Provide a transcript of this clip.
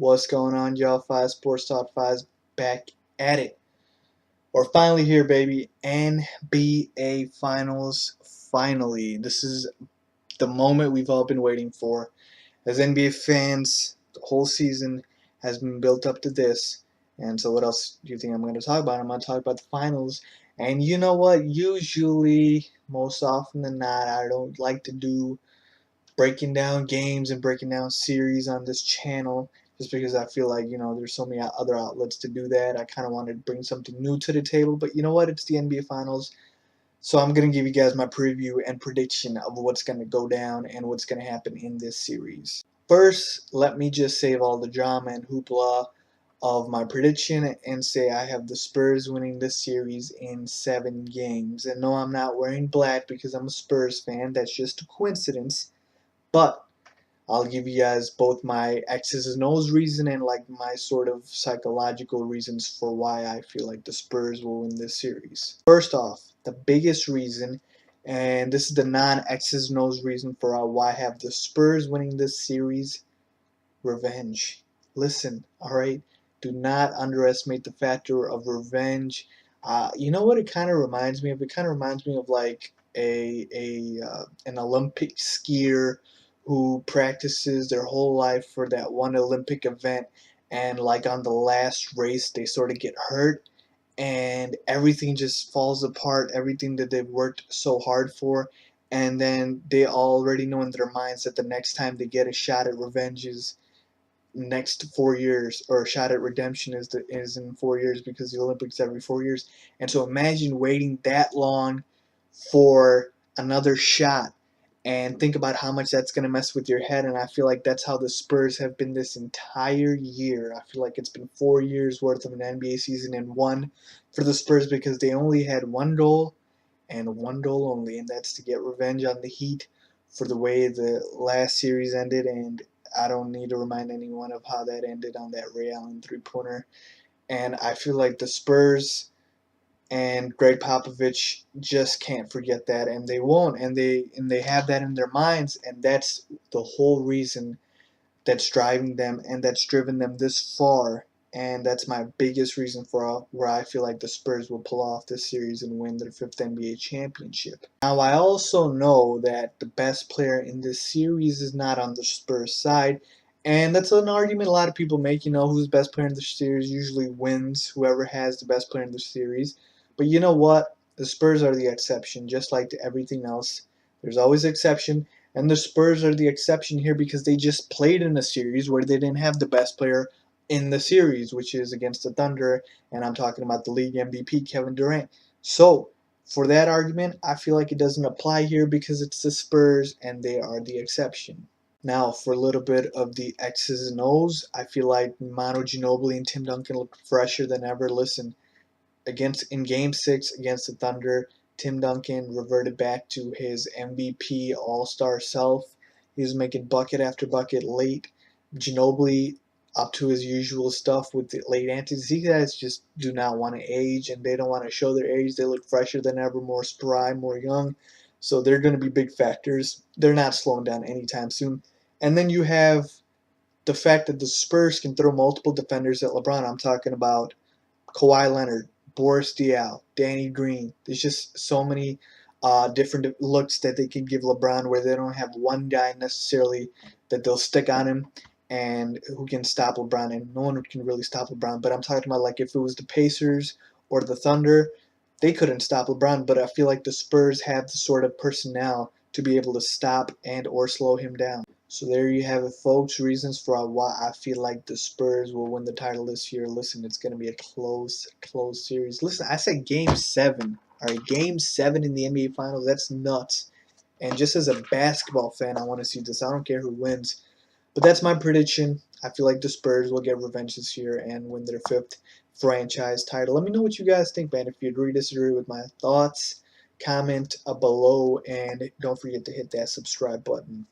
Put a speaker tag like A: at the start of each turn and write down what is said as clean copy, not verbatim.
A: What's going on, y'all? 5 Sports Talk 5's back at it. We're finally here, baby. NBA Finals, finally. This is the moment we've all been waiting for. As NBA fans, the whole season has been built up to this. And so what else do you think I'm going to talk about? I'm going to talk about the finals. And you know what? Usually, most often than not, I don't like to do breaking down games and breaking down series on this channel just because I feel like, there's so many other outlets to do that. I kind of wanted to bring something new to the table, but you know what? It's the NBA Finals. So I'm going to give you guys my preview and prediction of what's going to go down and what's going to happen in this series. First, let me just save all the drama and hoopla of my prediction and say I have the Spurs winning this series in 7 games. And no, I'm not wearing black because I'm a Spurs fan. That's just a coincidence. But I'll give you guys both my X's and O's reason and like my sort of psychological reasons for why I feel like the Spurs will win this series. First off, the biggest reason, and this is the non-X's and O's reason for why I have the Spurs winning this series: revenge. Listen, alright? Do not underestimate the factor of revenge. You know what it kind of reminds me of? It kind of reminds me of like an Olympic skier who practices their whole life for that one Olympic event, and like on the last race they sort of get hurt and everything just falls apart, everything that they've worked so hard for, and then they already know in their minds that the next time they get a shot at revenge is next 4 years, or a shot at redemption is in 4 years, because the Olympics every 4 years. And so imagine waiting that long for another shot, and think about how much that's going to mess with your head. And I feel like that's how the Spurs have been this entire year. I feel like it's been 4 years worth of an NBA season in one for the Spurs, because they only had one goal and one goal only, and that's to get revenge on the Heat for the way the last series ended. And I don't need to remind anyone of how that ended on that Ray Allen three-pointer. And I feel like the Spurs and Greg Popovich just can't forget that, and they won't, and they have that in their minds, and that's the whole reason that's driving them and that's driven them this far. And that's my biggest reason for where I feel like the Spurs will pull off this series and win their 5th NBA championship. Now, I also know that the best player in this series is not on the Spurs side, and that's an argument a lot of people make. Who's the best player in the series usually wins, whoever has the best player in the series. But you know what? The Spurs are the exception, just like to everything else. There's always an exception. And the Spurs are the exception here because they just played in a series where they didn't have the best player in the series, which is against the Thunder, and I'm talking about the league MVP, Kevin Durant. So, for that argument, I feel like it doesn't apply here because it's the Spurs and they are the exception. Now, for a little bit of the X's and O's, I feel like Manu Ginobili and Tim Duncan look fresher than ever. Listen, in Game 6 against the Thunder, Tim Duncan reverted back to his MVP All-Star self. He was making bucket after bucket late. Ginobili up to his usual stuff with the late antics. These guys just do not want to age, and they don't want to show their age. They look fresher than ever, more spry, more young. So they're going to be big factors. They're not slowing down anytime soon. And then you have the fact that the Spurs can throw multiple defenders at LeBron. I'm talking about Kawhi Leonard, Boris Diaw, Danny Green. There's just so many different looks that they can give LeBron, where they don't have one guy necessarily that they'll stick on him and who can stop LeBron, and no one can really stop LeBron. But I'm talking about, like, if it was the Pacers or the Thunder, they couldn't stop LeBron, but I feel like the Spurs have the sort of personnel to be able to stop and or slow him down. So there you have it, folks. Reasons for why I feel like the Spurs will win the title this year. Listen, it's going to be a close series. Listen, I said Game 7. All right, Game 7 in the NBA Finals. That's nuts. And just as a basketball fan, I want to see this. I don't care who wins. But that's my prediction. I feel like the Spurs will get revenge this year and win their 5th franchise title. Let me know what you guys think, man. If you agree, disagree with my thoughts, comment below, and don't forget to hit that subscribe button.